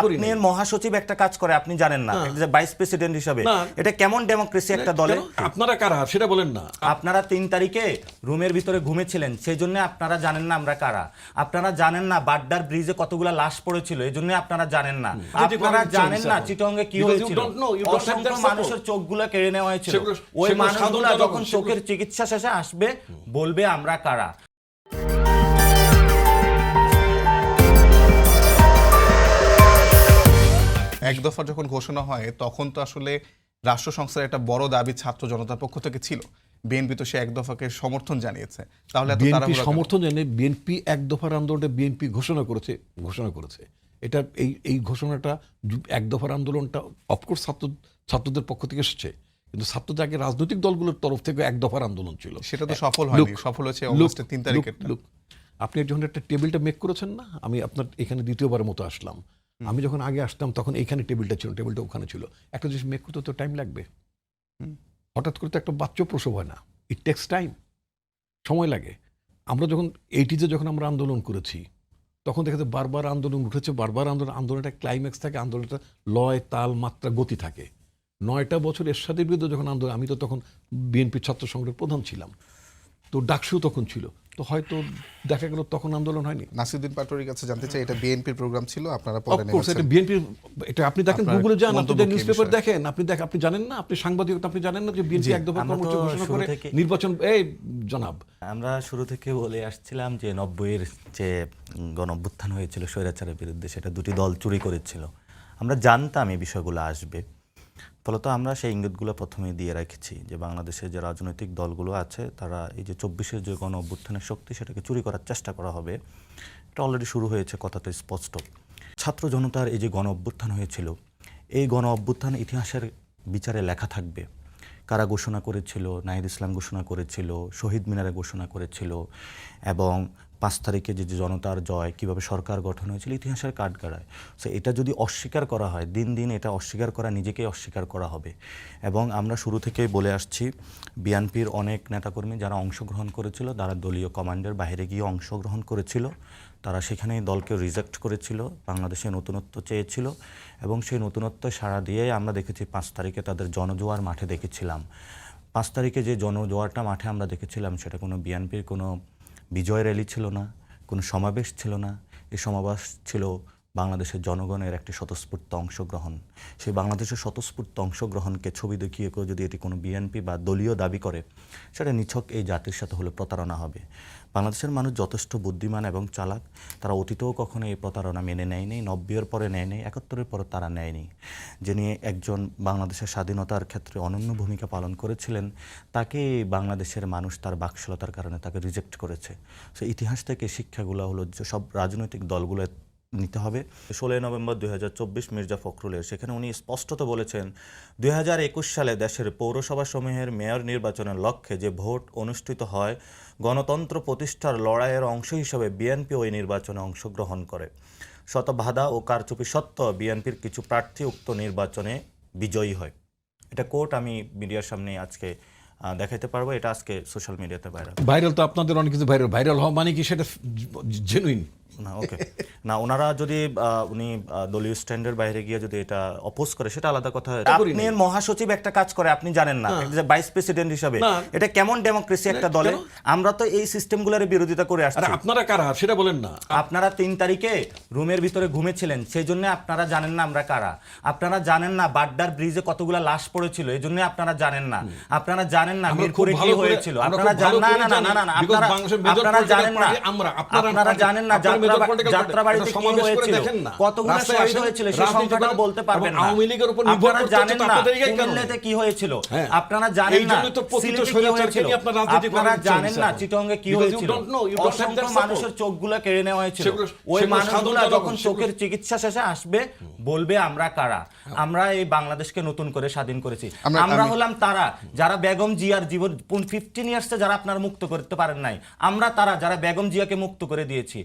আপনি মহাসচিব একটা কাজ করে আপনি জানেন না, ভাইস প্রেসিডেন্ট হিসাবে এটা কেমন ডেমোক্রেসি একটা দলে? আপনারা কারা সেটা বলেন না। আপনারা ৩ তারিখে রুমের ভিতরে ঘুমেছিলেন, সেই জন্য আপনারা জানেন না আমরা কারা। আপনারা জানেন না বাড্ডার ব্রিজে কতগুলা লাশ পড়েছিল, এই জন্য আপনারা জানেন না। আপনারা জানেন না চিটংয়ে কি হয়েছিল, অসংখ্য মানুষের চোখগুলো কেড়ে নেওয়া হয়েছিল। ওই মানুষগুলা যখন চোখের চিকিৎসা শেষে আসবে বলবে আমরা কারা। এক দফা যখন ঘোষণা হয় তখন তো আসলে রাষ্ট্র সংস্থার একটা বড় দাবি ছাত্র জনতার পক্ষ থেকে ছিল। বিএনপি তো সে এক দফাকে সমর্থন জানিয়েছে। তাহলে বিএনপি সমর্থন জানিয়ে বিএনপি এক দফার আন্দোলনে বিএনপি ঘোষণা করেছে। এটা এই ঘোষণাটা এক দফার আন্দোলনটা অফকোর্স ছাত্রদের পক্ষ থেকে এসেছে, কিন্তু ছাত্রদের আগে রাজনৈতিক দলগুলোর তরফ থেকে এক দফার আন্দোলন ছিল, সেটা তো সফল হয়নি। সফল হয়েছে অগস্টের 3 তারিখে। আপনি যখন একটা টেবিলটা মেক করেছেন না, আমি আপনার এখানে দ্বিতীয়বারের মতো আসলাম। আমি যখন আগে আসতাম তখন এইখানে টেবিলটা ছিল, টেবিলটা ওখানে ছিল। একটা জিনিস মেক করতে তো টাইম লাগবে। হঠাৎ করে তো একটা বাচ্চা প্রসব হয় না, ইট টেক্স টাইম, সময় লাগে। আমরা যখন 80s যখন আমরা আন্দোলন করেছি তখন দেখা যায় বারবার আন্দোলন উঠেছে, বারবার আন্দোলনটা ক্লাইম্যাক্স থাকে, আন্দোলনটা লয় তাল মাত্রা গতি থাকে। 9টা বছর এরশাদের বিরুদ্ধে যখন আন্দোলন, আমি তো তখন বিএনপি ছাত্র সংঘের প্রধান ছিলাম, তো ডাকসু তখন ছিল, তো হয়তো দেখা গেল তখন আন্দোলন হয়নি। নাসিরউদ্দিন পাটোয়ারির কাছে জানতে চাই, এটা বিএনপির প্রোগ্রাম ছিল, আপনারা পরে নেমেছেন। এটা বিএনপির, এটা আপনি দেখেন, গুগলে যান, আপনি নিউজপেপার দেখেন, আপনি জানেন না, আপনি সাংবাদিকতা আপনি জানেন না যে বিএনপি এক দফা কর্মসূচি ঘোষণা করে নির্বাচন। এই জনাব, আমরা শুরু থেকে বলে আসছিলাম যে 90-এর যে গণঅভ্যুত্থান হয়েছিল স্বৈরাচারের বিরুদ্ধে, সেটা দুটি দল চুরি করেছিল। আমরা জানতাম এই বিষয়গুলো আসবে, ফলত আমরা সেই ইঙ্গিতগুলো প্রথমেই দিয়ে রেখেছি যে বাংলাদেশের যে রাজনৈতিক দলগুলো আছে তারা এই যে 24-এর যে গণ অভ্যুত্থানের শক্তি সেটাকে চুরি করার চেষ্টা করা হবে। এটা অলরেডি শুরু হয়েছে, কথাটা স্পষ্ট। ছাত্র জনতার এই যে গণ অভ্যুত্থান হয়েছিল, এই গণ অভ্যুত্থান ইতিহাসের বিচারে লেখা থাকবে। কারা ঘোষণা করেছিল? নাহিদ ইসলাম ঘোষণা করেছিল, শহীদ মিনারে ঘোষণা করেছিল, এবং 5 তারিখে যে জনতার জয়, কিভাবে সরকার গঠন হয়েছিল, ইতিহাসের কাঠগড়ায়। সো এটা যদি অস্বীকার করা হয়, দিন দিন এটা অস্বীকার করা, নিজেকেই অস্বীকার করা হবে। এবং আমরা শুরু থেকেই বলে আসছি, বিএনপির অনেক নেতাকর্মী যারা অংশগ্রহণ করেছিল, তারা দলীয় কমান্ডের বাইরে গিয়ে অংশগ্রহণ করেছিল, তারা সেখানেই দলকে রিজেক্ট করেছিল, বাংলাদেশে নতুনত্ব চেয়েছিল, এবং সেই নতুনত্ব সাড়া দিয়ে আমরা দেখেছি 5 তারিখে তাদের জনজোয়ার মাঠে দেখেছিলাম। 5 তারিখে যে জনজোয়ারটা মাঠে আমরা দেখেছিলাম, সেটা কোনো বিএনপির কোনো বিজয় র্যালি ছিল না, কোনো সমাবেশ ছিল না। এই সমাবেশ ছিল বাংলাদেশের জনগণের একটি স্বতঃস্ফূর্ত অংশগ্রহণ। সেই বাংলাদেশের স্বতঃস্ফূর্ত অংশগ্রহণকে ছবি দেখিয়ে কেউ যদি এটি কোনো বিএনপি বা দলীয় দাবি করে, সেটা নিছক এই জাতির সাথে হলে প্রতারণা হবে। বাংলাদেশের মানুষ যথেষ্ট বুদ্ধিমান এবং চালাক, তারা অতীতেও কখনো এই প্রতারণা মেনে নেয়নি, 90-এর পরে নেয়নি, 71-এর পরে তারা নেয়নি। যিনি একজন বাংলাদেশের স্বাধীনতার ক্ষেত্রে অনন্য ভূমিকা পালন করেছিলেন, তাকে বাংলাদেশের মানুষ তার বাকশালতার কারণে তাকে রিজেক্ট করেছে। সো ইতিহাস থেকে শিক্ষাগুলো হলো যে সব রাজনৈতিক দলগুলো নিতে হবে। 16 নভেম্বর 2024 মির্জা ফখরুলের, সেখানে উনি স্পষ্টত বলেছেন 2021 সালে দেশের পৌরসভা সমূহের মেয়র নির্বাচনের লক্ষ্যে যে ভোট অনুষ্ঠিত হয়, গণতন্ত্র প্রতিষ্ঠার লড়াইয়ের অংশ হিসেবে বিএনপি ওই নির্বাচনে অংশগ্রহণ করে। শত বাধা ও কারচুপি সত্ত্বেও বিএনপির কিছু প্রার্থী উক্ত নির্বাচনে বিজয়ী হয়। এটা কোর্ট আমি মিডিয়ার সামনে আজকে দেখাইতে পারবো, এটা আজকে সোশ্যাল মিডিয়াতে ভাইরাল। তো আপনাদের অনেক কিছু ভাইরাল হওয়া মানে কি সেটা জেনুইন না? ওকে না, ওনারা যদি উনি দলীয় স্ট্যান্ডের বাইরে গিয়ে যদি এটা অপোজ করে সেটা আলাদা কথা। আপনি মহাসচিব একটা কাজ করে আপনি জানেন না, ভাইস প্রেসিডেন্ট হিসাবে এটা কেমন ডেমোক্রেসি একটা দলে? আমরা তো এই সিস্টেমগুলোর বিরোধিতা করে আসছি। আপনারা কারা সেটা বলেন না। আপনারা 3 তারিখে রুমের ভিতরে ঘুমেছিলেন, সেই জন্য আপনারা জানেন না আমরা কারা। আপনারা জানেন না বাড্ডার ব্রিজে কতগুলা লাশ পড়েছিল, এই জন্য আপনারা জানেন না। আপনারা জানেন না মিরপুরে কি হয়েছিল, আপনারা জানেন না। আপনারা জানেন না, আপনারা জানেন না যাত্রাবাড়িতে কি হয়েছিল, কতগুলো শহীদ হয়েছিল, সেই সংখ্যাটাও বলতে পারবেন না। আপনারা জানেন না কুমিল্লাতে কি হয়েছিল, আপনারা জানেন না সিলেটে কি হয়েছিল, আপনারা জানেন না চিটংয়ে কি হয়েছিল, অসংখ্য মানুষের চোখগুলো কেড়ে নেওয়া হয়েছিল। ওই মানুষগুলো যখন চোখের চিকিৎসা শেষে আসবে বলবে আমরা কারা। আমরা এই বাংলাদেশকে নতুন করে স্বাধীন করেছি। আমরা হলাম তারা যারা বেগম জিয়ার জীবন 15 ইয়ার্সে যারা আপনারা মুক্ত করতে পারেন নাই, আমরা তারা যারা বেগম জিয়াকে মুক্ত করে দিয়েছি।